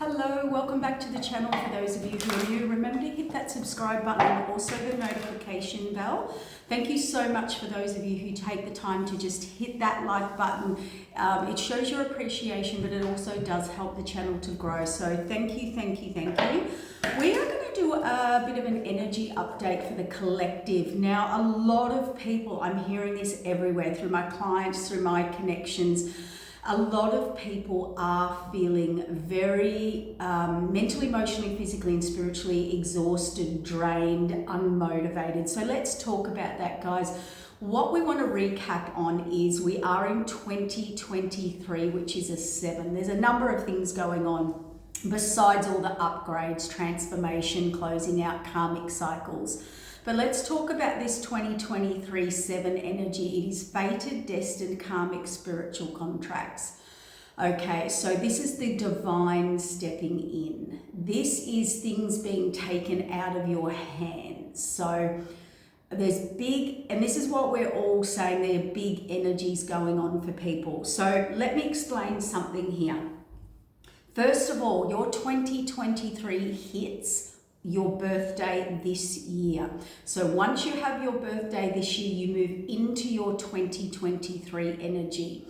Hello, welcome back to the channel. For those of you who are new, remember to hit that subscribe button and also the notification bell. Thank you so much for those of you who take the time to just hit that like button. It shows your appreciation, but it also does help the channel to grow. So thank you, thank you, thank you. We are going to do a bit of an energy update for the collective. Now, a lot of people, I'm hearing this everywhere through my clients, through my connections. A lot of people are feeling very mentally, emotionally, physically, and spiritually exhausted, drained, unmotivated. So let's talk about that, guys. What we want to recap on is we are in 2023, which is a 7. There's a number of things going on besides all the upgrades, transformation, closing out karmic cycles. But let's talk about this 2023 7 energy. It is fated, destined, karmic, spiritual contracts. Okay, so this is the divine stepping in. This is things being taken out of your hands. So there's big, and this is what we're all saying, there are big energies going on for people. So let me explain something here. First of all, your 2023 hits your birthday this year. So once you have your birthday this year, you move into your 2023 energy.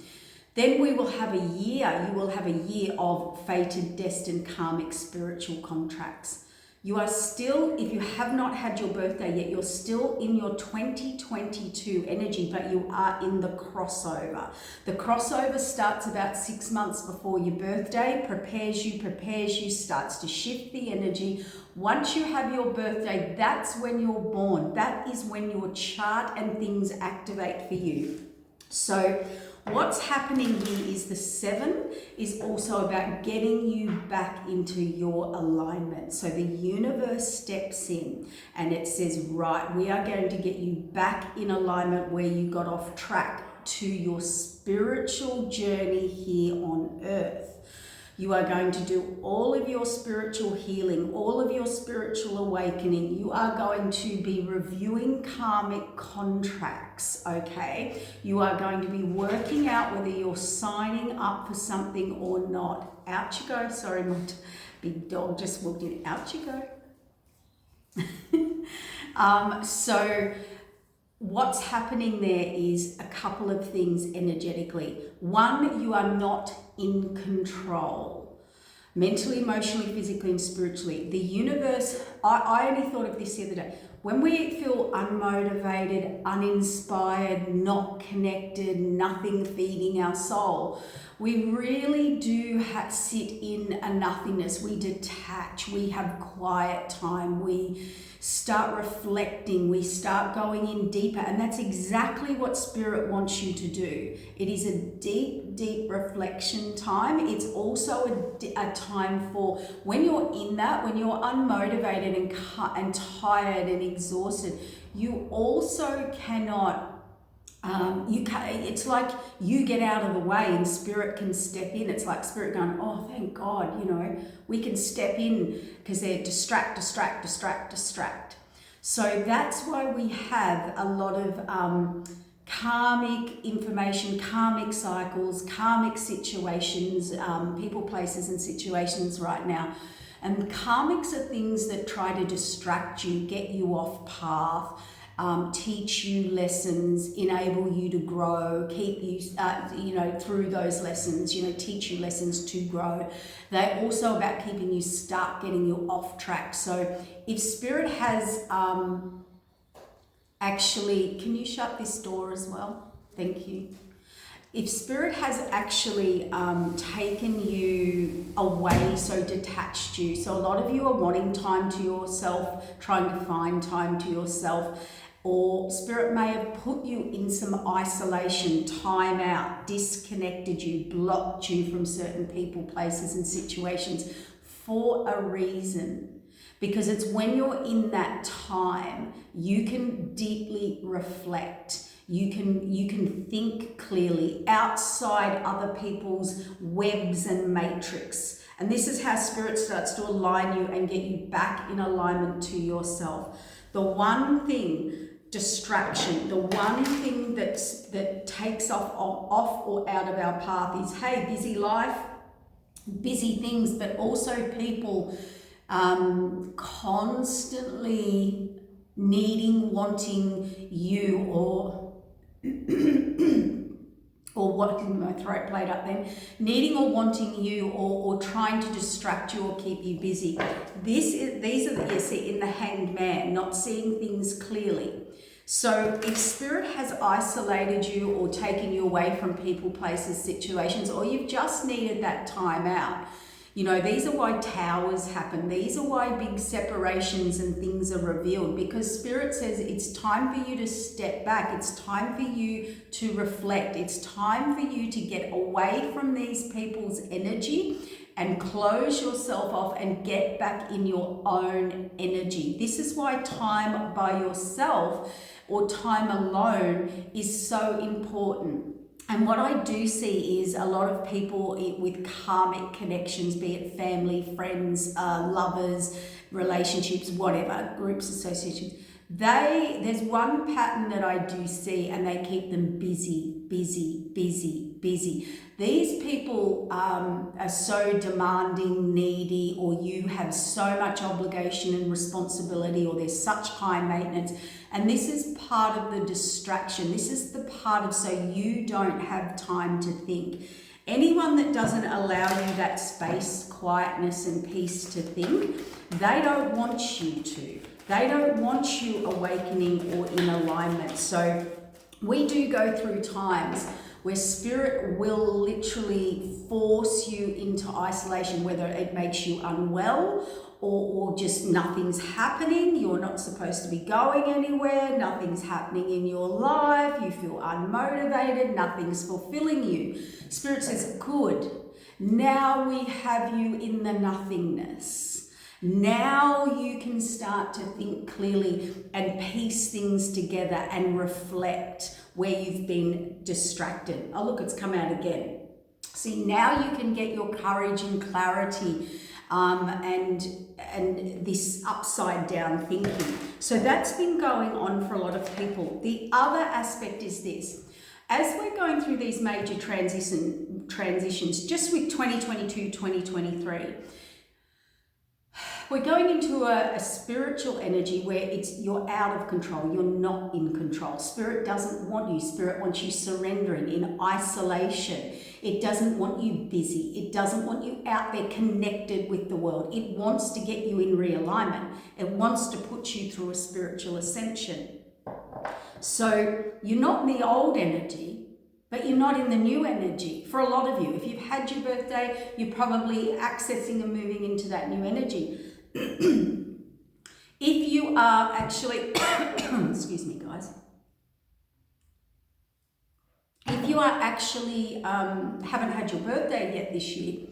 Then we will have a year, you will have a year of fated, destined, karmic, spiritual contracts. You are still, if you have not had your birthday yet, you're still in your 2022 energy, but you are in the crossover. The crossover starts about 6 months before your birthday, prepares you, starts to shift the energy. Once you have your birthday, that's when you're born. That is when your chart and things activate for you. So what's happening here is the 7 is also about getting you back into your alignment. So the universe steps in and it says, right, we are going to get you back in alignment where you got off track to your spiritual journey here on earth. You are going to do all of your spiritual healing, all of your spiritual awakening. You are going to be reviewing karmic contracts, okay? You are going to be working out whether you're signing up for something or not. Out you go. Sorry, my big dog just walked in. Out you go. So what's happening there is a couple of things energetically. One, you are not in control. Mentally, emotionally, physically, and spiritually. The universe, I only thought of this the other day. When we feel unmotivated, uninspired, not connected, nothing feeding our soul, we really do sit in a nothingness. We detach, we have quiet time, we start reflecting, we start going in deeper, and that's exactly what Spirit wants you to do. It is a deep, deep reflection time. It's also a time for when you're in that, when you're unmotivated and tired and exhausted, you also cannot it's like you get out of the way and Spirit can step in. It's like Spirit going, oh, thank God, we can step in because they're distract. So that's why we have a lot of karmic information, karmic cycles, karmic situations, people, places, and situations right now. And karmics are things that try to distract you, get you off path, teach you lessons, enable you to grow, keep you, through those lessons, teach you lessons to grow. They're also about keeping you stuck, getting you off track. So if Spirit has actually, can you shut this door as well? Thank you. If Spirit has actually taken you away, so detached you, so a lot of you are wanting time to yourself, trying to find time to yourself, or Spirit may have put you in some isolation, time out, disconnected you, blocked you from certain people, places, and situations for a reason. Because it's when you're in that time, you can deeply reflect. You can think clearly outside other people's webs and matrix. And this is how Spirit starts to align you and get you back in alignment to yourself. The one thing, distraction, the one thing that takes off or out of our path is, hey, busy life, busy things, but also people constantly needing, wanting you, or what, my throat played up then, needing or wanting you, or trying to distract you or keep you busy. These are the, you see, in the Hanged Man, not seeing things clearly. So if Spirit has isolated you or taken you away from people, places, situations, or you've just needed that time out, you know, these are why towers happen. These are why big separations and things are revealed, because Spirit says it's time for you to step back. It's time for you to reflect. It's time for you to get away from these people's energy and close yourself off and get back in your own energy. This is why time by yourself or time alone is so important. And what I do see is a lot of people with karmic connections, be it family, friends, lovers, relationships, whatever, groups, associations, there's one pattern that I do see, and they keep them busy, busy, busy, busy. These people are so demanding, needy, or you have so much obligation and responsibility, or there's such high maintenance. And this is part of the distraction. This is the part of so you don't have time to think. Anyone that doesn't allow you that space, quietness, and peace to think, they don't want you to. They don't want you awakening or in alignment. So we do go through times where Spirit will literally force you into isolation, whether it makes you unwell or just nothing's happening. You're not supposed to be going anywhere. Nothing's happening in your life. You feel unmotivated. Nothing's fulfilling you. Spirit says, good. Now we have you in the nothingness. Now you can start to think clearly and piece things together and reflect where you've been distracted. Oh, look, it's come out again. See, now you can get your courage and clarity and this upside down thinking. So that's been going on for a lot of people. The other aspect is this. As we're going through these major transitions, just with 2022, 2023, we're going into a spiritual energy where you're out of control. You're not in control. Spirit doesn't want you. Spirit wants you surrendering in isolation. It doesn't want you busy. It doesn't want you out there connected with the world. It wants to get you in realignment. It wants to put you through a spiritual ascension. So you're not in the old energy, but you're not in the new energy. For a lot of you, if you've had your birthday, you're probably accessing and moving into that new energy. If you are actually, excuse me guys, if you are actually haven't had your birthday yet this year,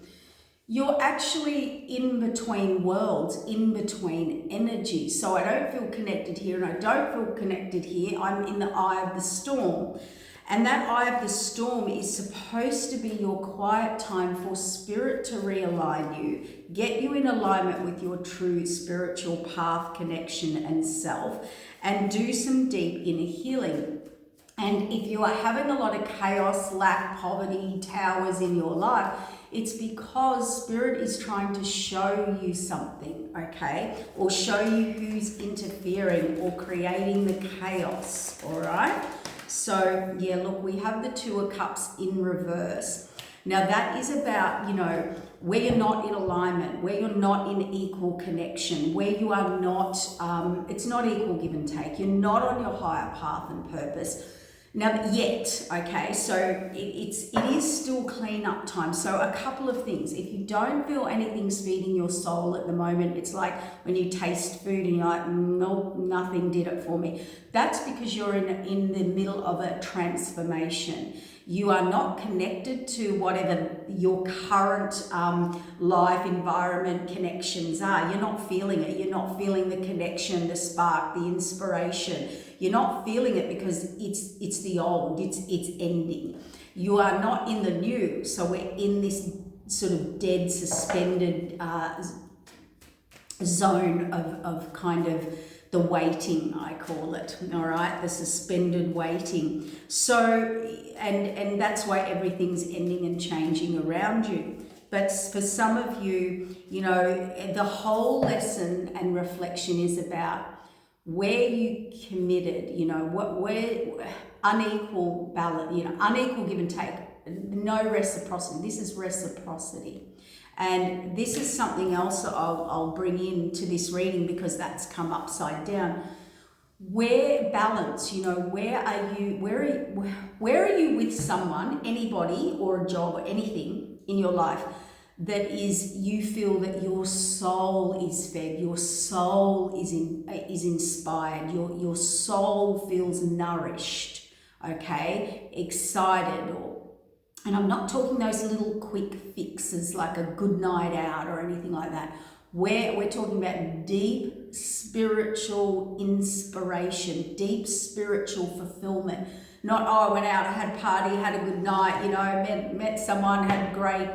you're actually in between worlds, in between energies. So I don't feel connected here and I don't feel connected here. I'm in the eye of the storm. And that eye of the storm is supposed to be your quiet time for Spirit to realign you, get you in alignment with your true spiritual path, connection, and self, and do some deep inner healing. And if you are having a lot of chaos, lack, poverty, towers in your life, it's because Spirit is trying to show you something, okay? Or show you who's interfering or creating the chaos, all right? So, yeah, look, we have the Two of Cups in reverse. Now, that is about, you know, where you're not in alignment, where you're not in equal connection, where you are not, it's not equal give and take. You're not on your higher path and purpose. Now, yet, okay, so it is still clean-up time. So a couple of things. If you don't feel anything's feeding your soul at the moment, it's like when you taste food and you're like, nope, nothing did it for me. That's because you're in the middle of a transformation. You are not connected to whatever your current life, environment, connections are. You're not feeling it. You're not feeling the connection, the spark, the inspiration. You're not feeling it because it's the old, it's ending. You are not in the new. So we're in this sort of dead, suspended zone of kind of the waiting, I call it, all right, the suspended waiting. So, and that's why everything's ending and changing around you. But for some of you, you know, the whole lesson and reflection is about where you committed, you know, where unequal balance, you know, unequal give and take, no reciprocity. This is reciprocity. And this is something else that I'll bring into this reading because that's come upside down. Where balance, you know, where are you with someone, anybody or a job or anything in your life that is, you feel that your soul is fed, your soul is inspired, your soul feels nourished, okay, excited, and I'm not talking those little quick fixes like a good night out or anything like that. Where we're talking about deep spiritual inspiration, deep spiritual fulfillment. Not, oh, I went out, I had a party, had a good night, you know, met someone, had great,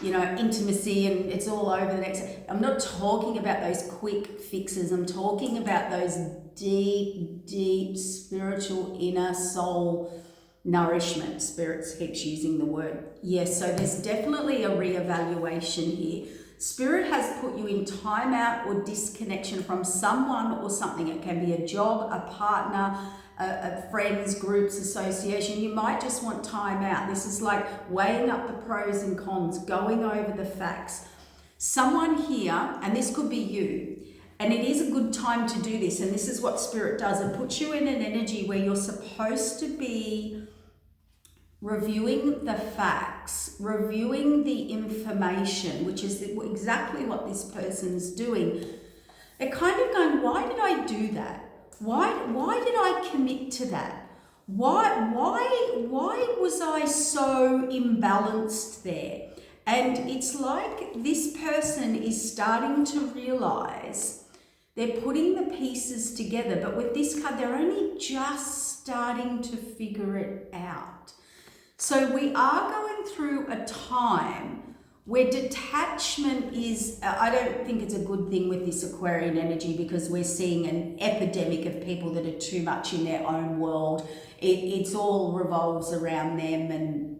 you know, intimacy, and it's all over the next. I'm not talking about those quick fixes. I'm talking about those deep spiritual inner soul nourishment. Spirit keeps using the word. Yes, so there's definitely a reevaluation here. Spirit has put you in timeout or disconnection from someone or something. It can be a job, a partner, a friends, groups, association. You might just want time out. This is like weighing up the pros and cons, going over the facts. Someone here, and this could be you, and it is a good time to do this, and this is what Spirit does. It puts you in an energy where you're supposed to be reviewing the facts, reviewing the information, which is exactly what this person's doing. They're kind of going, why did I do that? Why did I commit to that? Why was I so imbalanced there? And it's like this person is starting to realize they're putting the pieces together, but with this card, they're only just starting to figure it out. So we are going through a time where detachment is, I don't think it's a good thing with this Aquarian energy because we're seeing an epidemic of people that are too much in their own world. It's all revolves around them, and,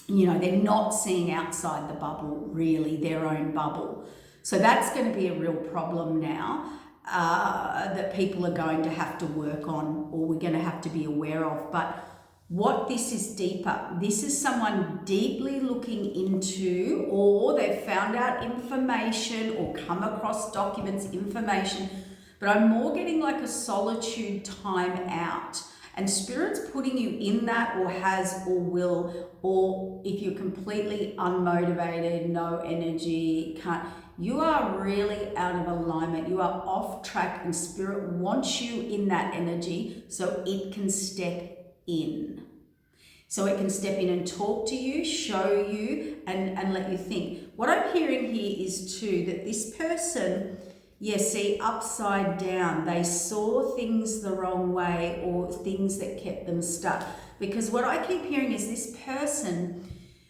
you know, they're not seeing outside the bubble, really, their own bubble. So that's going to be a real problem now that people are going to have to work on, or we're going to have to be aware of. But what this is deeper. This is someone deeply looking into, or they've found out information or come across documents, information, but I'm more getting like a solitude time out. And Spirit's putting you in that, or has, or will, or if you're completely unmotivated, no energy, can't, you are really out of alignment. You are off track, and Spirit wants you in that energy so it can step in. So it can step in and talk to you, show you, and let you think. What I'm hearing here is too, that this person, see, upside down, they saw things the wrong way, or things that kept them stuck. Because what I keep hearing is this person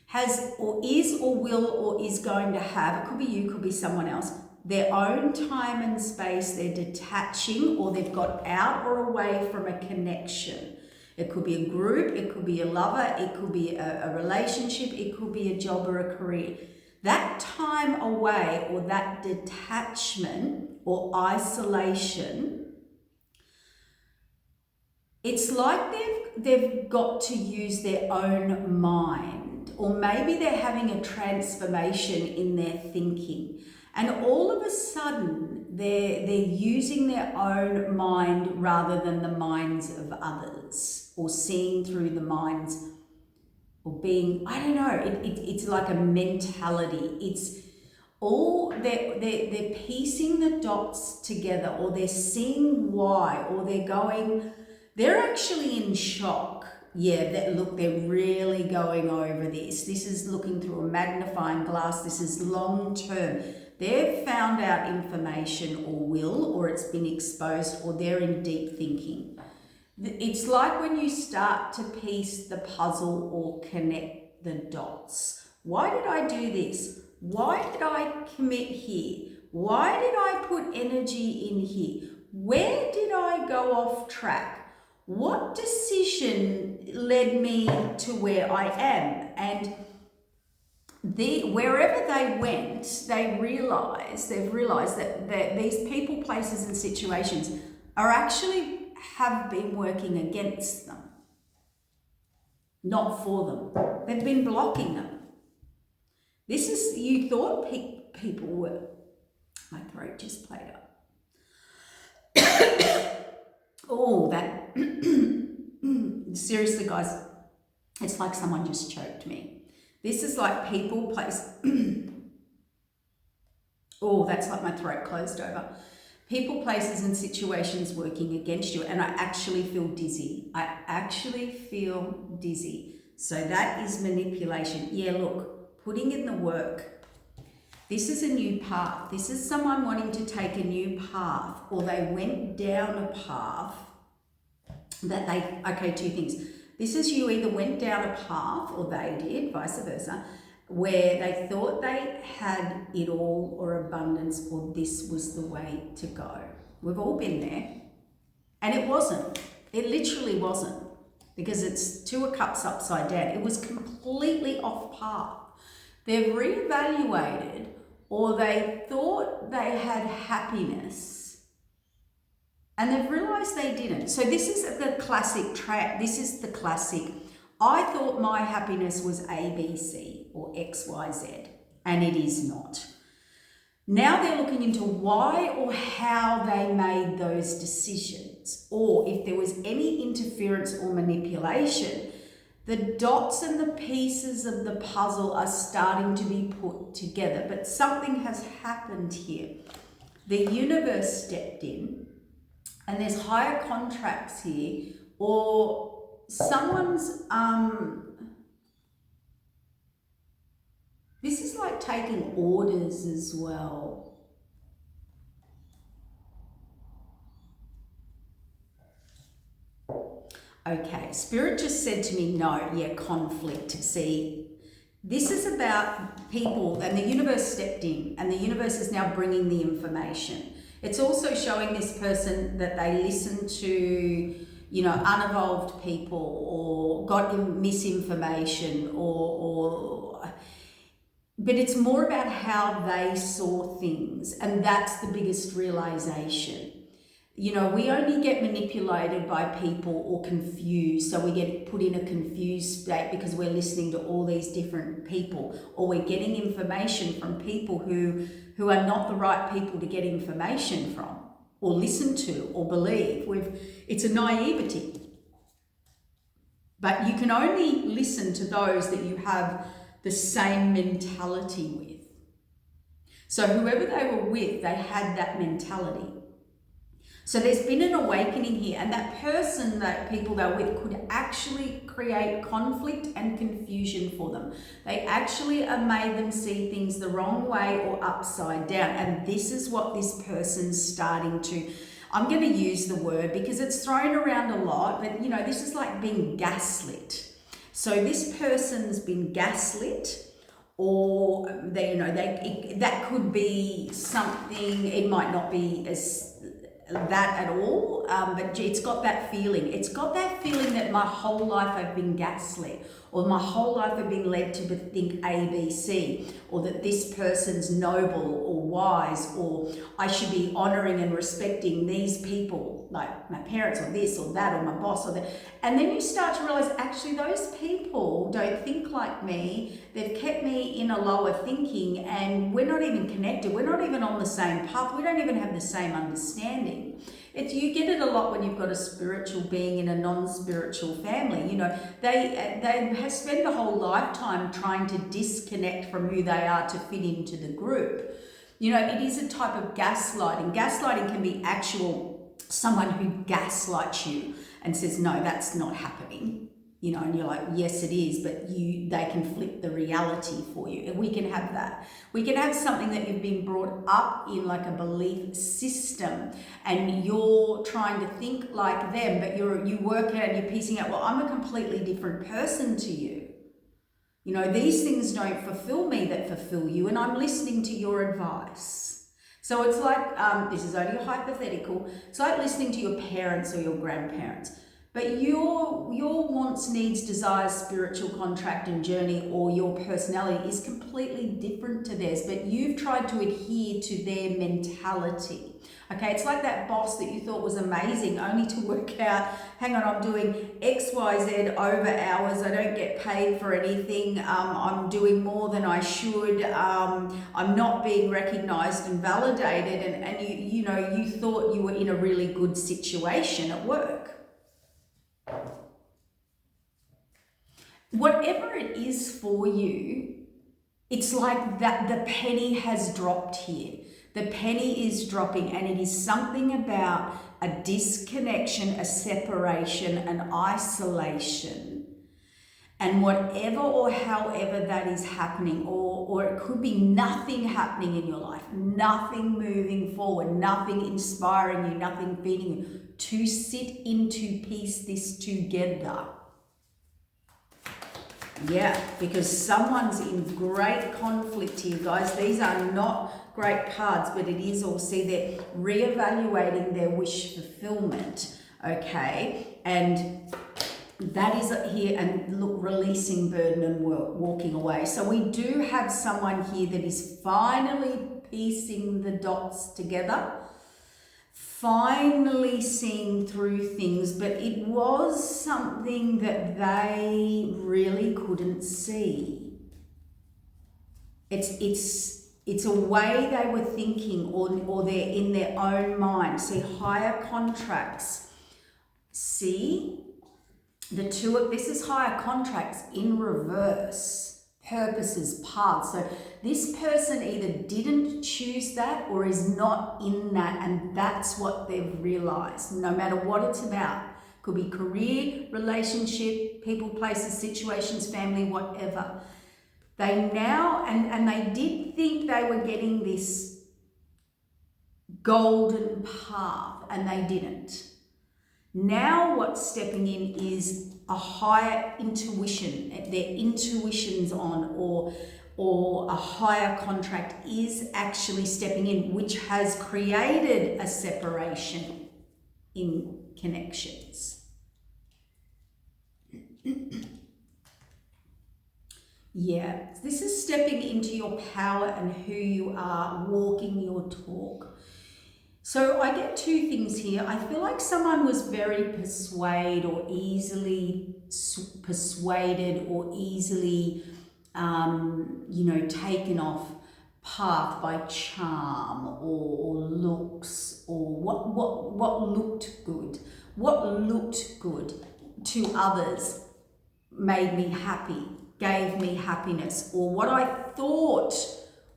has, or is, or will, or is going to have, it could be you, could be someone else, their own time and space. They're detaching, or they've got out or away from a connection. It could be a group, it could be a lover, it could be a relationship, it could be a job or a career. That time away, or that detachment or isolation, it's like they've got to use their own mind, or maybe they're having a transformation in their thinking. And all of a sudden, they're using their own mind rather than the minds of others, or seeing through the minds, or being, I don't know, it's like a mentality. It's all, they're piecing the dots together, or they're seeing why, or they're actually in shock. Yeah, they're really going over this. This is looking through a magnifying glass. This is long term. They've found out information, or will, or it's been exposed, or they're in deep thinking. It's like when you start to piece the puzzle or connect the dots. Why did I do this? Why did I commit here? Why did I put energy in here? Where did I go off track? What decision led me to where I am? And wherever they went, they've realized that these people, places and situations have been working against them, not for them. They've been blocking them. You thought people were, my throat just played up. Oh, that, seriously guys, it's like someone just choked me. This is like people, place, oh, that's like my throat closed over. People, places and situations working against you, and I actually feel dizzy. So that is manipulation. Yeah, look, putting in the work. This is a new path. This is someone wanting to take a new path, or they went down a path that okay, two things. This is you either went down a path, or they did, vice versa, where they thought they had it all or abundance, or this was the way to go. We've all been there. And it wasn't. It literally wasn't, because it's 2 of Cups upside down. It was completely off path. They've reevaluated, or they thought they had happiness, and they've realized they didn't. So this is the classic trap. This is the classic. I thought my happiness was ABC or XYZ, and it is not. Now they're looking into why or how they made those decisions, or if there was any interference or manipulation. The dots and the pieces of the puzzle are starting to be put together, but something has happened here. The universe stepped in, and there's higher contracts here, or someone's, this is like taking orders as well. Okay, Spirit just said to me, no, yeah, conflict. See, this is about people, and the universe stepped in, and the universe is now bringing the information. It's also showing this person that they listen to, unevolved people, or got misinformation, but it's more about how they saw things, and that's the biggest realization. We only get manipulated by people or confused. So we get put in a confused state because we're listening to all these different people, or we're getting information from people who are not the right people to get information from, or listen to, or believe. It's a naivety. But you can only listen to those that you have the same mentality with. So whoever they were with, they had that mentality. So there's been an awakening here, and that person, that people they're with, could actually create conflict and confusion for them. They actually made them see things the wrong way or upside down. And this is what this person's starting to, I'm going to use the word because it's thrown around a lot, but this is like being gaslit. So this person's been gaslit, or that could be something. It might not be as that at all, but it's got that feeling. It's got that feeling that my whole life I've been gaslit, or my whole life I've been led to think ABC, or that this person's noble or wise, or I should be honoring and respecting these people, like my parents, or this or that, or my boss, or that. And then you start to realize, actually, those people don't think like me. They've kept me in a lower thinking, and we're not even connected. We're not even on the same path. We don't even have the same understanding. You get it a lot when you've got a spiritual being in a non-spiritual family. They spend the whole lifetime trying to disconnect from who they are to fit into the group. It is a type of gaslighting. Gaslighting can be someone who gaslights you and says, no, that's not happening. And you're like, yes, it is, but they can flip the reality for you. And we can have that. We can have something that you've been brought up in, like a belief system, and you're trying to think like them, but you work out and you're piecing out, well, I'm a completely different person to you. These things don't fulfill me that fulfill you, and I'm listening to your advice. So it's like, this is only a hypothetical, it's like listening to your parents or your grandparents. But your wants, needs, desires, spiritual contract and journey, or your personality is completely different to theirs, but you've tried to adhere to their mentality. Okay, it's like that boss that you thought was amazing, only to work out, hang on, I'm doing X, Y, Z over hours. I don't get paid for anything. I'm doing more than I should. I'm not being recognized and validated. And you thought you were in a really good situation at work. Whatever it is for you, it's like that the penny has dropped here. The penny is dropping, and it is something about a disconnection, a separation, an isolation. And whatever or however that is happening, or it could be nothing happening in your life, nothing moving forward, nothing inspiring you, nothing feeding you, to sit into peace this together. Yeah, because someone's in great conflict here, guys. These are not great cards, but it is all, see, they're reevaluating their wish fulfillment, okay? And that is here, and look, releasing burden and walking away. So we do have someone here that is finally piecing the dots together, finally seeing through things, but it was something that they really couldn't see. It's a way they were thinking, or they're in their own mind. See, higher contracts. See, the two of, this is higher contracts in reverse. Purposes, paths. So this person either didn't choose that or is not in that, and that's what they've realized. No matter what it's about, could be career, relationship, people, places, situations, family, whatever. They now, and they did think they were getting this golden path, and they didn't. Now what's stepping in is a higher intuition, their intuition's on, or a higher contract is actually stepping in, which has created a separation in connections. Yeah, this is stepping into your power and who you are, walking your talk. So I get two things here. I feel like someone was very persuaded or easily persuaded or easily, taken off path by charm or looks, or what looked good. What looked good to others made me happy, gave me happiness, or what I thought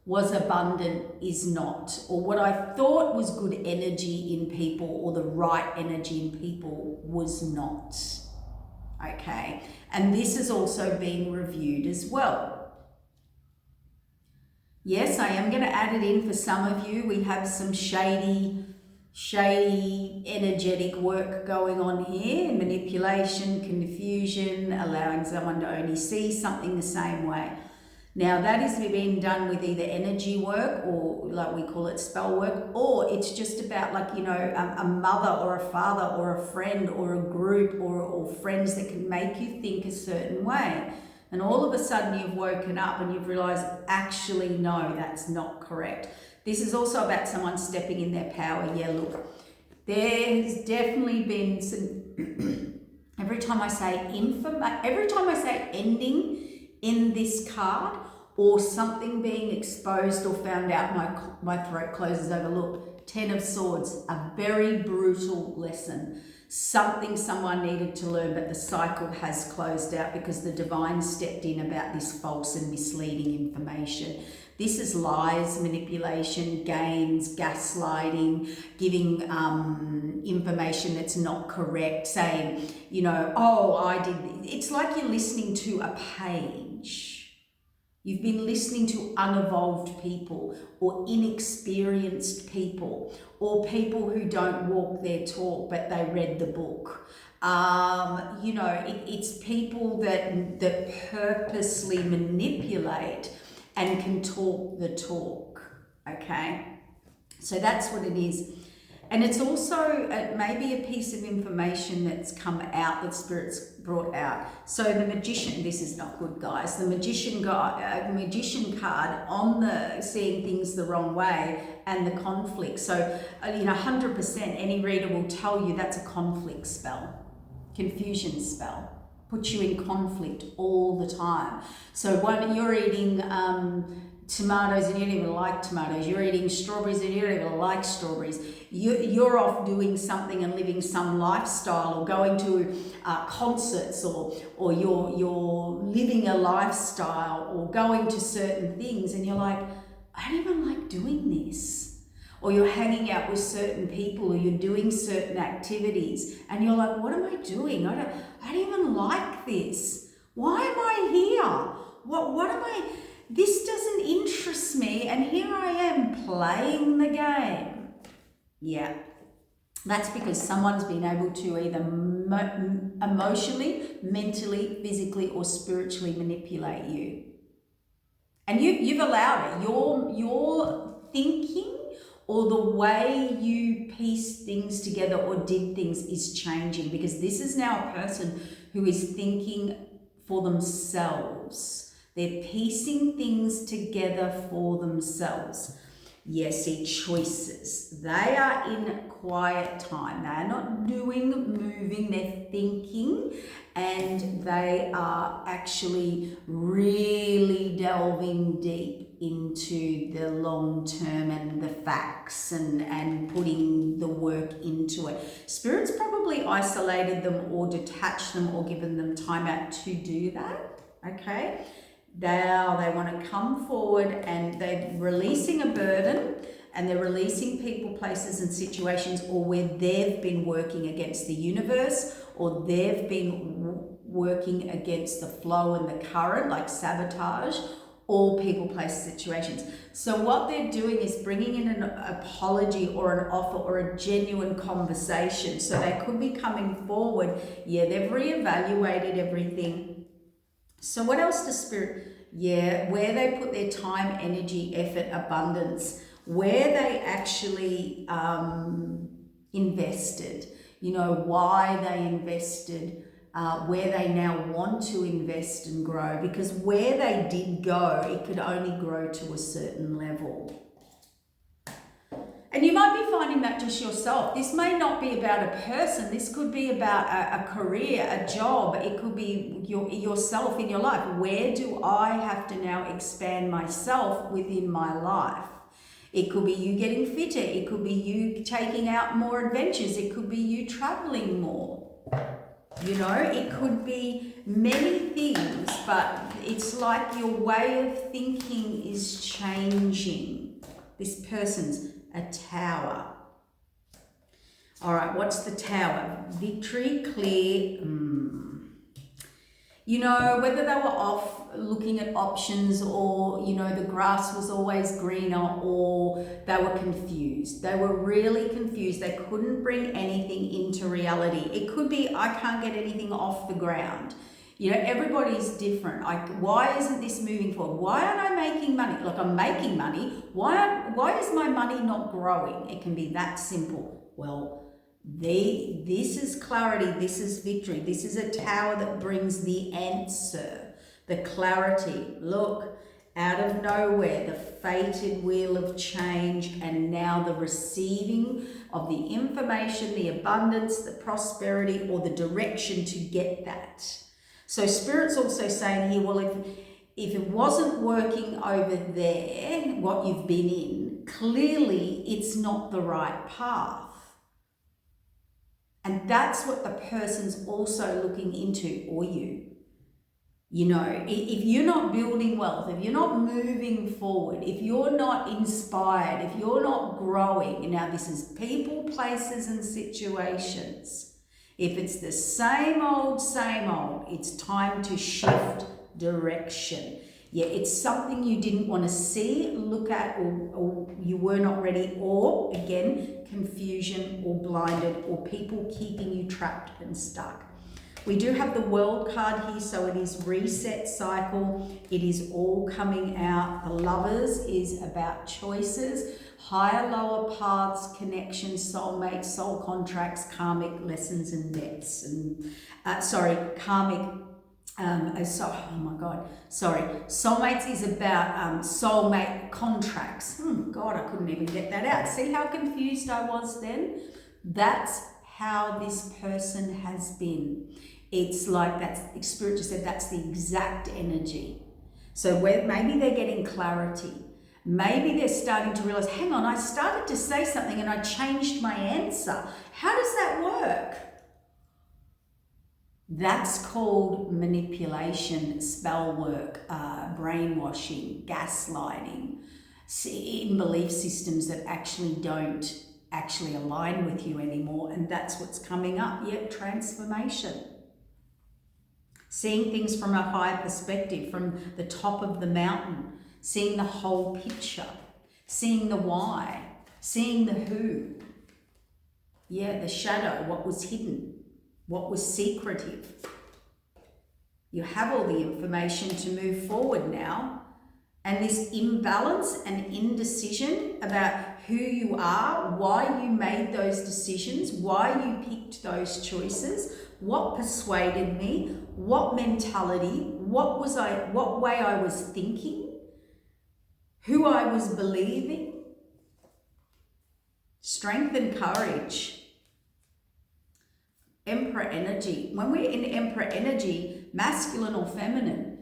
was abundant is not, or what I thought was good energy in people or the right energy in people was not. Okay, and this is also being reviewed as well. Yes, I am going to add it in for some of you. We have some shady energetic work going on here, manipulation, confusion, allowing someone to only see something the same way. Now that is being done with either energy work, or like we call it spell work, or it's just about a mother or a father or a friend or a group or friends that can make you think a certain way. And all of a sudden you've woken up and you've realized, actually, no, that's not correct. This is also about someone stepping in their power. Yeah, look, there's definitely been some, every time I say ending in this card, or something being exposed or found out, my throat closes over. Look, 10 of Swords, a very brutal lesson. Something someone needed to learn, but the cycle has closed out because the divine stepped in about this false and misleading information. This is lies, manipulation, games, gaslighting, giving information that's not correct, saying, oh, I did this. It's like you're listening to a page. You've been listening to unevolved people, or inexperienced people, or people who don't walk their talk, but they read the book. It's people that purposely manipulate and can talk the talk, okay? So that's what it is. And it's also maybe a piece of information that's come out that Spirit's brought out. So the magician, this is not good, guys. The magician card on the seeing things the wrong way and the conflict. So, 100% any reader will tell you that's a conflict spell, confusion spell. Puts you in conflict all the time. So when you're eating tomatoes and you don't even like tomatoes, you're eating strawberries and you don't even like strawberries, you're off doing something and living some lifestyle, or going to concerts, or you're living a lifestyle, or going to certain things, and you're like, I don't even like doing this. Or you're hanging out with certain people, or you're doing certain activities, and you're like, what am I doing? I don't even like this. Why am I here? What am I? This doesn't interest me, and here I am playing the game. Yeah, that's because someone's been able to either emotionally, mentally, physically, or spiritually manipulate you. And you've allowed it. Your thinking or the way you piece things together or did things is changing, because this is now a person who is thinking for themselves. They're piecing things together for themselves. Yes, see, choices. They are in quiet time. They are not moving, they're thinking, and they are actually really delving deep into the long term and the facts and putting the work into it. Spirit's probably isolated them or detached them or given them time out to do that, okay? Now they want to come forward, and they're releasing a burden, and they're releasing people, places and situations, or where they've been working against the universe, or they've been working against the flow and the current, like sabotage, or people, places, situations. So what they're doing is bringing in an apology or an offer or a genuine conversation. So they could be coming forward. Yeah, they've reevaluated everything. So what else does Spirit? Yeah, where they put their time, energy, effort, abundance, where they actually invested, why they invested, where they now want to invest and grow, because where they did go, it could only grow to a certain level. And you might be finding that just yourself. This may not be about a person. This could be about a career, a job. It could be yourself in your life. Where do I have to now expand myself within my life? It could be you getting fitter. It could be you taking out more adventures. It could be you traveling more. It could be many things, but it's like your way of thinking is changing. This person's a tower. All right, what's the tower? Victory, clear. Whether they were off looking at options, or, the grass was always greener, or they were confused. They were really confused. They couldn't bring anything into reality. It could be, I can't get anything off the ground. Everybody's different. Why isn't this moving forward? Why aren't I making money? Like, I'm making money. Why is my money not growing? It can be that simple. Well, this is clarity. This is victory. This is a tower that brings the answer, the clarity. Look, out of nowhere, the fated wheel of change, and now the receiving of the information, the abundance, the prosperity, or the direction to get that. So Spirit's also saying here, well, if it wasn't working over there, what you've been in, clearly it's not the right path. And that's what the person's also looking into, or you. If you're not building wealth, if you're not moving forward, if you're not inspired, if you're not growing, now this is people, places, and situations. If it's the same old, it's time to shift direction. Yeah, it's something you didn't want to see, look at, or you were not ready, or again, confusion or blinded, or people keeping you trapped and stuck. We do have the World card here, so it is reset cycle. It is all coming out. The Lovers is about choices, higher, lower paths, connections, soulmates, soul contracts, karmic lessons and debts. And soulmates is about soulmate contracts. God, I couldn't even get that out. See how confused I was then? That's how this person has been. It's like Spirit just said that's the exact energy. So maybe they're getting clarity. Maybe they're starting to realize, hang on, I started to say something and I changed my answer. How does that work? That's called manipulation, spell work, brainwashing, gaslighting, in belief systems that actually don't align with you anymore. And that's what's coming up. Yep, transformation. Seeing things from a higher perspective, from the top of the mountain, seeing the whole picture, seeing the why, seeing the who. Yeah, the shadow, what was hidden, what was secretive. You have all the information to move forward now. And this imbalance and indecision about who you are, why you made those decisions, why you picked those choices, what persuaded me, what mentality, what way I was thinking, who I was believing. Strength and courage. Emperor energy. When we're in Emperor energy, masculine or feminine,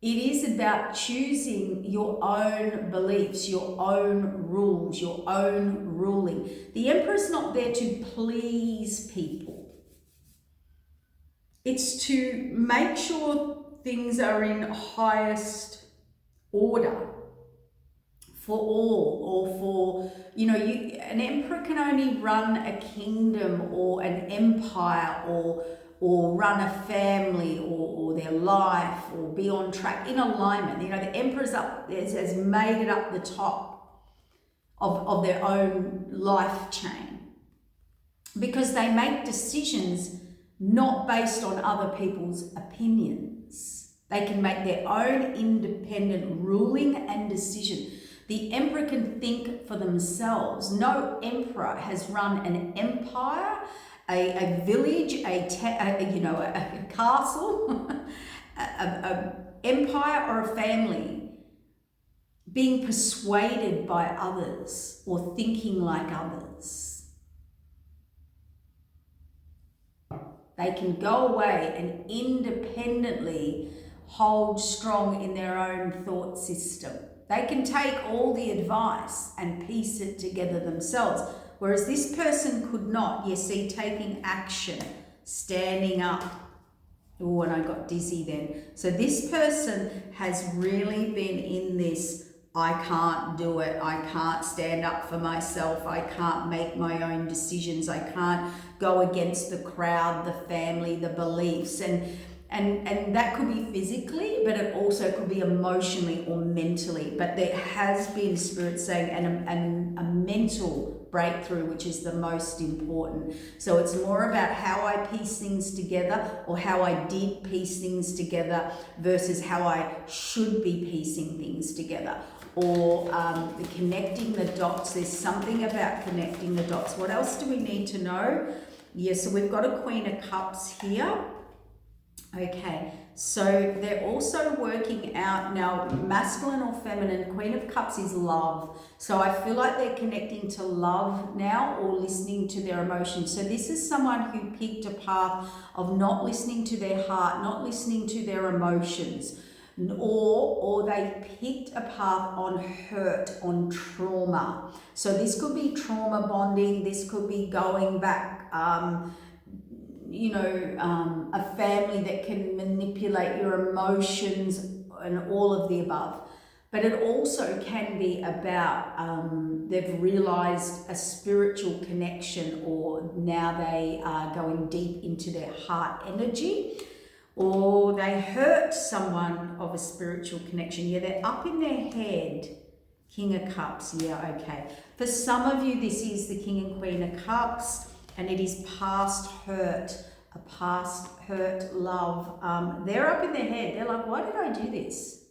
it is about choosing your own beliefs, your own rules, your own ruling. The Emperor's not there to please people. It's to make sure things are in highest order for all, or for, an emperor can only run a kingdom or an empire or run a family or their life or be on track in alignment. The emperor's has made it up the top of their own life chain, because they make decisions not based on other people's opinions. They can make their own independent ruling and decision. The emperor can think for themselves. No emperor has run an empire, a village, a castle, a empire or a family being persuaded by others or thinking like others. They can go away and independently hold strong in their own thought system. They can take all the advice and piece it together themselves, whereas this person could not. You see, taking action, standing up. Oh, and I got dizzy then. So this person has really been in this, I can't do it, I can't stand up for myself, I can't make my own decisions, I can't go against the crowd, the family, the beliefs. And that could be physically, but it also could be emotionally or mentally. But there has been, Spirit saying, a mental breakthrough, which is the most important. So it's more about how I piece things together, or how I did piece things together, versus how I should be piecing things together. Or connecting the dots. There's something about connecting the dots. What else do we need to know? Yes, so we've got a Queen of Cups here. Okay, so they're also working out now, masculine or feminine. Queen of Cups is love. So I feel like they're connecting to love now, or listening to their emotions. So this is someone who picked a path of not listening to their heart, not listening to their emotions, or they picked a path on hurt, on trauma. So this could be trauma bonding. This could be going back, a family that can manipulate your emotions and all of the above. But it also can be about they've realized a spiritual connection, or now they are going deep into their heart energy, or they hurt someone of a spiritual connection. Yeah, they're up in their head. King of Cups, yeah, okay. For some of you, this is the King and Queen of Cups, and it is past hurt, a past hurt, love. They're up in their head. They're like, why did I do this?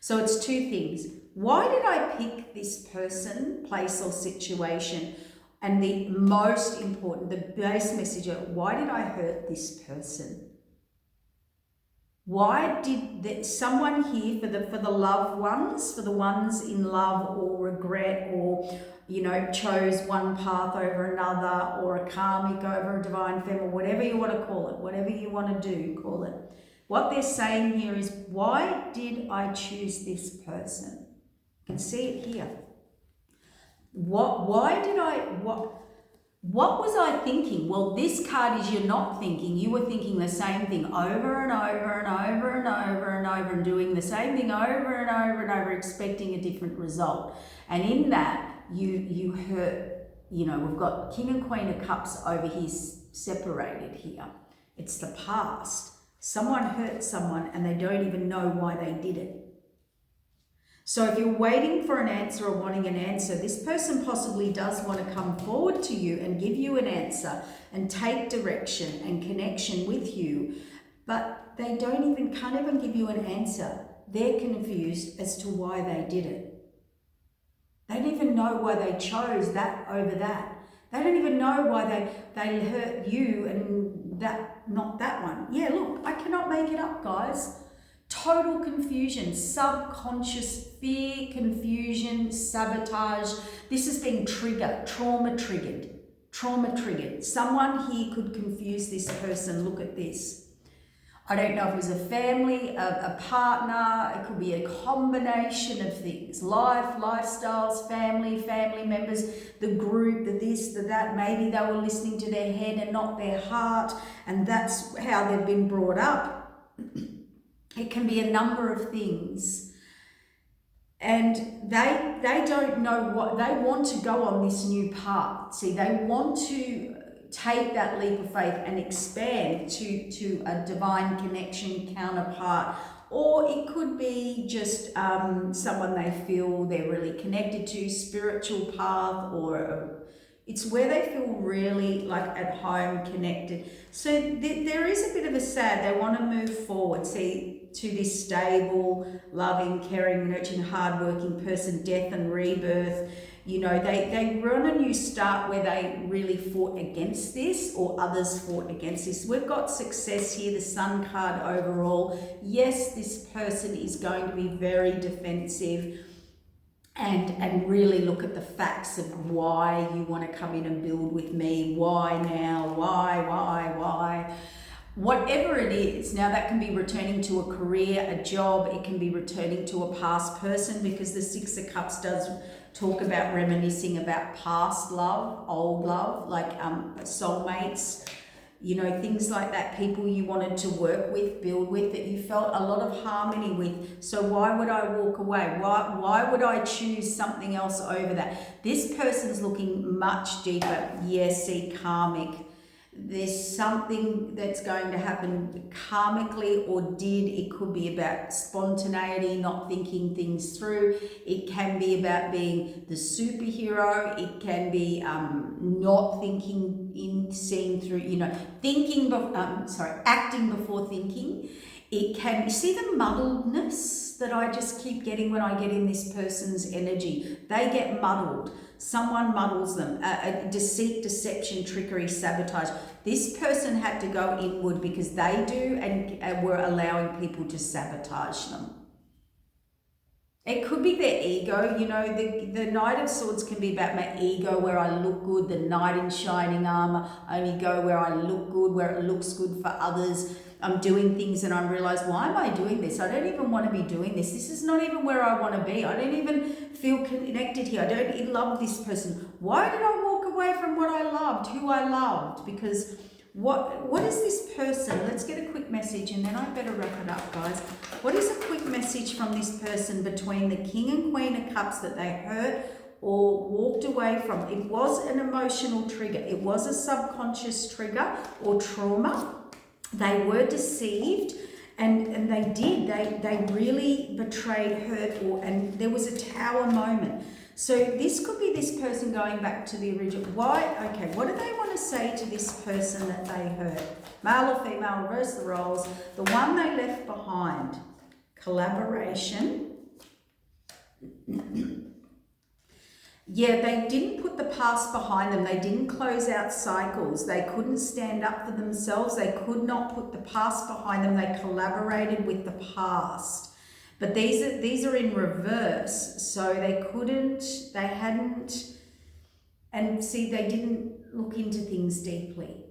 So it's two things. Why did I pick this person, place, or situation? And the most important, the base message, why did I hurt this person? Why did someone here, for the loved ones, for the ones in love or regret, or, you know, chose one path over another, or a karmic over a divine femme, or whatever you want to call it, whatever you want to do, call it. What they're saying here is, why did I choose this person? You can see it here. What was I thinking? Well, this card is you're not thinking. You were thinking the same thing over and over and over and over and over, and doing the same thing over and over and over, expecting a different result. And in that, you hurt, you know, we've got King and Queen of Cups over here separated here. It's the past. Someone hurt someone and they don't even know why they did it. So if you're waiting for an answer or wanting an answer, this person possibly does want to come forward to you and give you an answer and take direction and connection with you, but they can't even give you an answer. They're confused as to why they did it. They don't even know why they chose that over that. They don't even know why they hurt you and that, not that one. Yeah, look, I cannot make it up, guys. Total confusion, subconscious fear, confusion, sabotage. This has been triggered, trauma triggered. Someone here could confuse this person. Look at this. I don't know if it was a family, a partner. It could be a combination of things. Lifestyles, family members, the group, the this, the that. Maybe they were listening to their head and not their heart. And that's how they've been brought up. It can be a number of things. And they don't know what, they want to go on this new path. See, they want to take that leap of faith and expand to a divine connection counterpart. Or it could be just someone they feel they're really connected to, spiritual path, or it's where they feel really like at home, connected. So there is a bit of a sad, they want to move forward, see, to this stable, loving, caring, nurturing, hardworking person, death and rebirth. You know, they were on a new start where they really fought against this, or others fought against this. We've got success here, the Sun card overall. Yes, this person is going to be very defensive and really look at the facts of why you want to come in and build with me. Why now? Why? Whatever it is, now that can be returning to a career, a job, it can be returning to a past person, because the Six of Cups does talk about reminiscing about past love, old love, like soulmates, you know, things like that, people you wanted to work with, build with, that you felt a lot of harmony with. So why would I walk away? Why would I choose something else over that? This person's looking much deeper. Yes, see, karmic. There's something that's going to happen karmically, or it could be about spontaneity, not thinking things through. It can be about being the superhero. It can be not thinking seeing through, you know, acting before thinking. It can, you see the muddledness that I just keep getting when I get in this person's energy. They get muddled. Someone muddles them. Deceit, deception, trickery, sabotage. This person had to go inward because they do and were allowing people to sabotage them. It could be their ego, you know, the Knight of Swords can be about my ego, where I look good, the knight in shining armor. I only go where I look good, where it looks good for others. I'm doing things and I realize, why am I doing this? I don't even want to be doing this. This is not even where I want to be. I don't even feel connected here. I don't love this person. Why did I walk away from what I loved, who I loved? Because what is this person? Let's get a quick message and then I better wrap it up, guys. What is a quick message from this person between the King and Queen of Cups that they hurt or walked away from? It was an emotional trigger. It was a subconscious trigger or trauma. They were deceived and they did. They really betrayed, hurt, and there was a tower moment. So this could be this person going back to the original. Why? Okay, what do they want to say to this person that they hurt? Male or female, reverse the roles. The one they left behind. Collaboration. Yeah, they didn't put the past behind them. They didn't close out cycles. They couldn't stand up for themselves. They could not put the past behind them. They collaborated with the past. But these are in reverse. So they hadn't, and see, they didn't look into things deeply.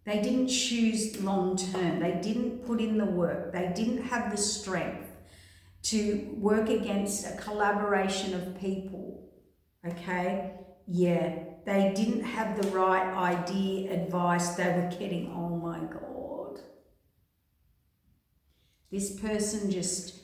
They didn't choose long term. They didn't put in the work. They didn't have the strength to work against a collaboration of people. Okay, yeah, they didn't have the right idea, advice they were getting. Oh my God. This person just,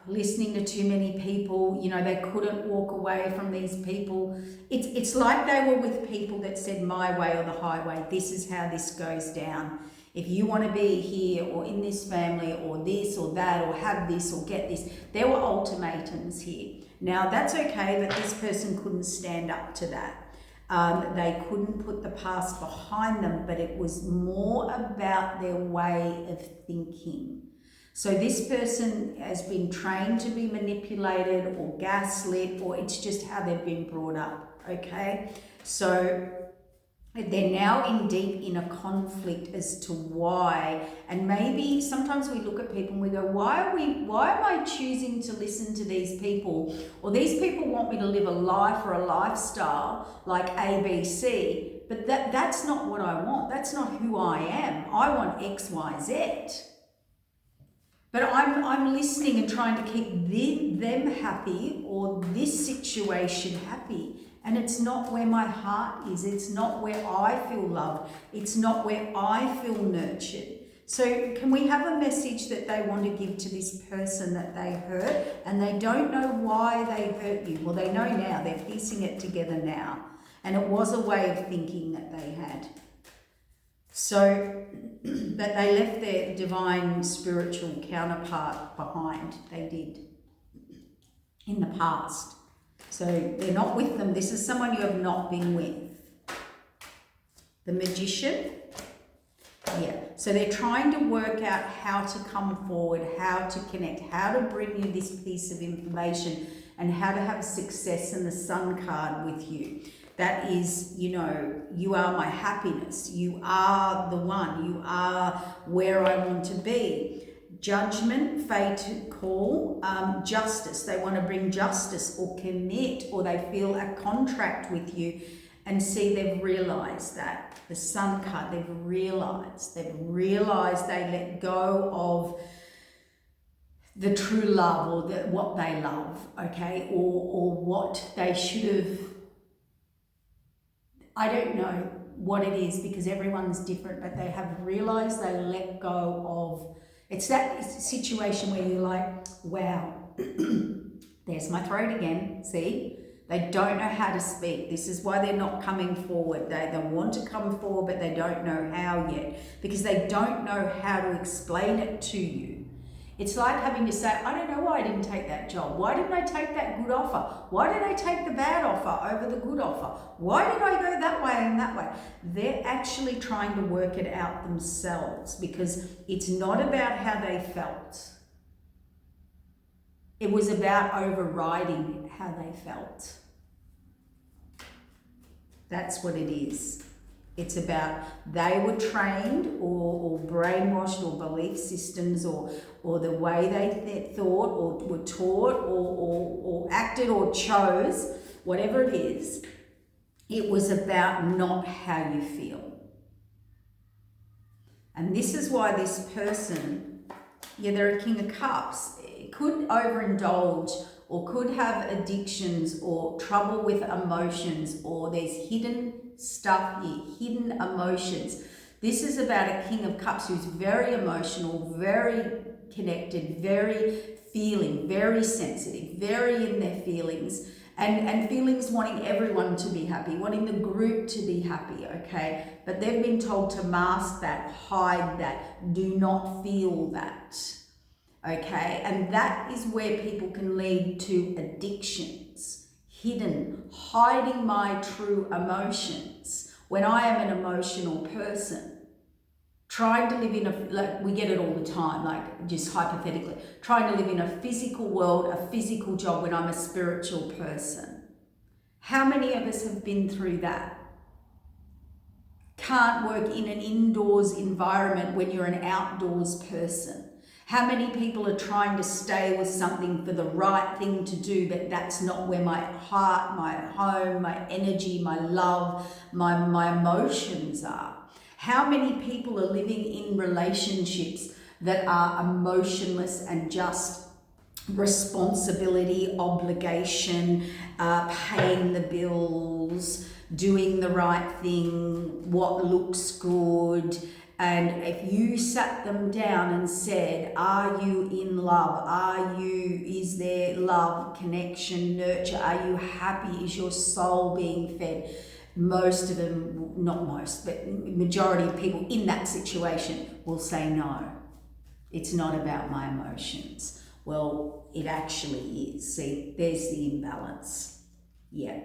listening to too many people, you know, they couldn't walk away from these people. It's like they were with people that said my way or the highway. This is how this goes down. If you want to be here or in this family or this or that or have this or get this, there were ultimatums here. Now that's okay, but this person couldn't stand up to that. They couldn't put the past behind them, but it was more about their way of thinking. So this person has been trained to be manipulated or gaslit, or it's just how they've been brought up, okay? So they're now in deep inner conflict as to why, and maybe sometimes we look at people and we go, why am I choosing to listen to these people? Or these people want me to live a life or a lifestyle like A, B, C, but that's not what I want. That's not who I am. I want X, Y, Z. But I'm listening and trying to keep them happy or this situation happy. And it's not where my heart is. It's not where I feel loved. It's not where I feel nurtured. So can we have a message that they want to give to this person that they hurt and they don't know why they hurt you? Well, they know now. They're piecing it together now. And it was a way of thinking that they had. So that they left their divine spiritual counterpart behind. They did. In the past. So they're not with them. This is someone you have not been with. The Magician. Yeah. So they're trying to work out how to come forward, how to connect, how to bring you this piece of information and how to have success in the Sun card with you. That is, you know, you are my happiness. You are the one. You are where I want to be. Judgment, fate, call, justice. They want to bring justice or commit, or they feel a contract with you. And see, they've realized that. The Sun card, they've realized they let go of the true love or what they love, okay, or what they should have. I don't know what it is because everyone's different, but they have realized they let go of. It's that situation where you're like, wow, there's my throat again, see? They don't know how to speak. This is why they're not coming forward. They want to come forward, but they don't know how yet because they don't know how to explain it to you. It's like having to say, I don't know why I didn't take that job. Why didn't I take that good offer? Why did I take the bad offer over the good offer? Why did I go that way and that way? They're actually trying to work it out themselves because it's not about how they felt. It was about overriding how they felt. That's what it is. It's about they were trained or brainwashed or belief systems or the way they thought or were taught or acted or chose, whatever it is, it was about not how you feel. And this is why this person, yeah, they're a King of Cups, could overindulge or could have addictions or trouble with emotions, or there's hidden stuff here, hidden emotions. This is about a King of Cups who's very emotional, very connected, very feeling, very sensitive, very in their feelings, and feelings wanting everyone to be happy, wanting the group to be happy, okay? But they've been told to mask that, hide that, do not feel that. okay? And that is where people can lead to addictions, hidden, hiding my true emotions. When I am an emotional person, trying to live in a, like we get it all the time, like just hypothetically, trying to live in a physical world, a physical job when I'm a spiritual person. How many of us have been through that? Can't work in an indoors environment when you're an outdoors person. How many people are trying to stay with something for the right thing to do, but that's not where my heart, my home, my energy, my love, my emotions are? How many people are living in relationships that are emotionless and just responsibility, obligation, paying the bills, doing the right thing, what looks good? And if you sat them down and said, are you in love? Is there love, connection, nurture? Are you happy? Is your soul being fed? Most of them, not most, but majority of people in that situation will say no. It's not about my emotions. Well, it actually is. See, there's the imbalance. Yeah.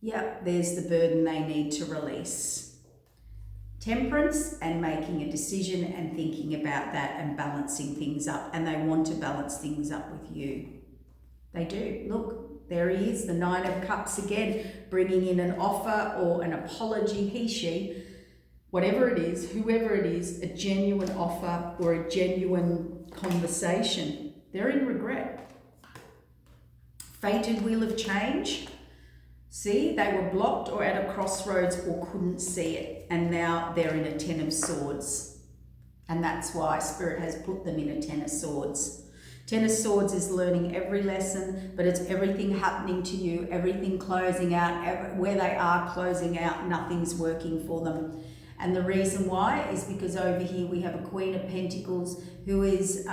Yep, there's the burden they need to release. Temperance and making a decision and thinking about that and balancing things up. And they want to balance things up with you. They do. Look, there he is, the Nine of Cups again, bringing in an offer or an apology, he, she, whatever it is, whoever it is, a genuine offer or a genuine conversation. They're in regret. Fated wheel of change. See, they were blocked or at a crossroads or couldn't see it. And now they're in a Ten of Swords. And that's why Spirit has put them in a Ten of Swords. Ten of Swords is learning every lesson, but it's everything happening to you, everything closing out, where they are closing out, nothing's working for them. And the reason why is because over here we have a Queen of Pentacles who is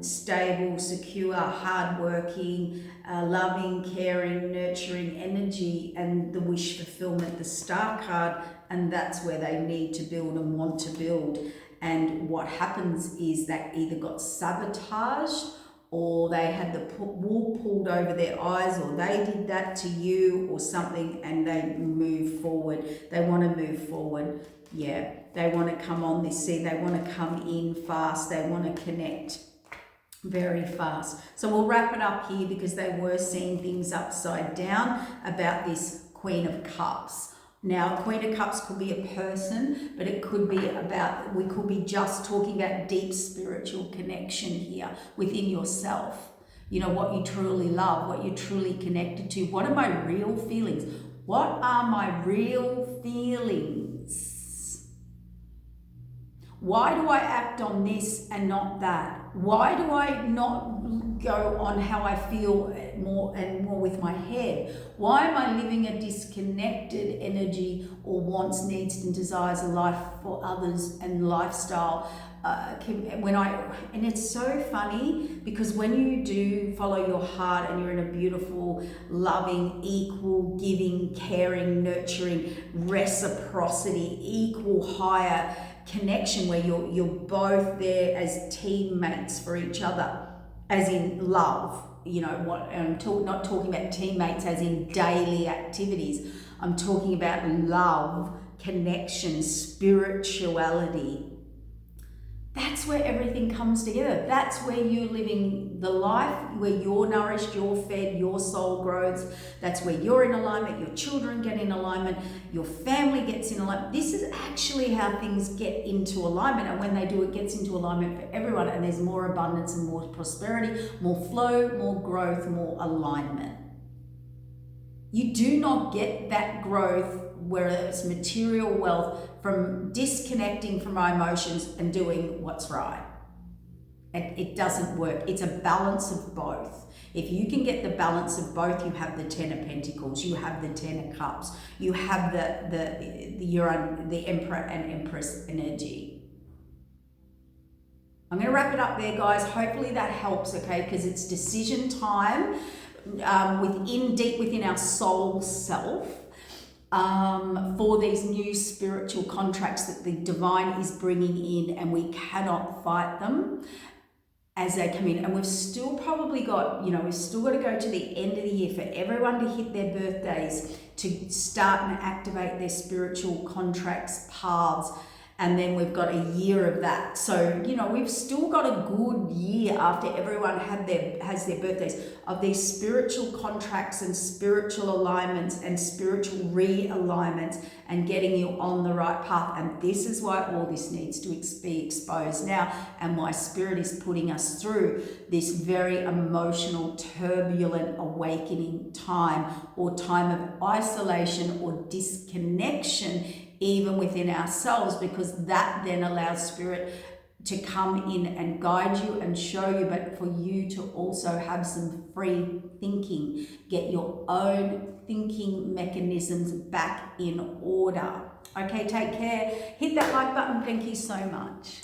stable, secure, hardworking, loving, caring, nurturing energy, and the wish fulfillment, the Star card, and that's where they need to build and want to build. And what happens is that either got sabotaged or they had the wool pulled over their eyes, or they did that to you or something, and they move forward. They want to move forward. Yeah, they want to come on this sea. They want to come in fast. They want to connect very fast. So we'll wrap it up here because they were seeing things upside down about this Queen of Cups. Now, Queen of Cups could be a person, but it could be about, we could be just talking about deep spiritual connection here within yourself. You know, what you truly love, what you're truly connected to. What are my real feelings? What are my real feelings? Why do I act on this and not that? Why do I not go on how I feel more and more with my head? Why am I living a disconnected energy or wants, needs and desires a life for others and lifestyle? And it's so funny because when you do follow your heart and you're in a beautiful, loving, equal, giving, caring, nurturing, reciprocity, equal, higher connection where you're both there as teammates for each other, as in love. You know what I'm not talking about teammates as in daily activities. I'm talking about love, connection, spirituality. That's where everything comes together. That's where you're living the life, where you're nourished, you're fed, your soul grows. That's where you're in alignment, your children get in alignment, your family gets in alignment. This is actually how things get into alignment. And when they do, it gets into alignment for everyone. And there's more abundance and more prosperity, more flow, more growth, more alignment. You do not get that growth, whether it's material wealth, from disconnecting from my emotions and doing what's right. It doesn't work. It's a balance of both. If you can get the balance of both, you have the Ten of Pentacles, you have the Ten of Cups, you have the Emperor and Empress energy. I'm going to wrap it up there, guys. Hopefully that helps, okay? Because it's decision time deep within our soul self. For these new spiritual contracts that the divine is bringing in, and we cannot fight them. as they come in. And we've still probably got, we've still got to go to the end of the year for everyone to hit their birthdays to start and activate their spiritual contracts, paths. And then we've got a year of that. So, we've still got a good year after everyone has their birthdays of these spiritual contracts and spiritual alignments and spiritual realignments and getting you on the right path. And this is why all this needs to be exposed now, and why Spirit is putting us through this very emotional, turbulent awakening time, or time of isolation or disconnection even within ourselves, because that then allows Spirit to come in and guide you and show you, but for you to also have some free thinking, get your own thinking mechanisms back in order. Okay, take care. Hit that like button. Thank you so much.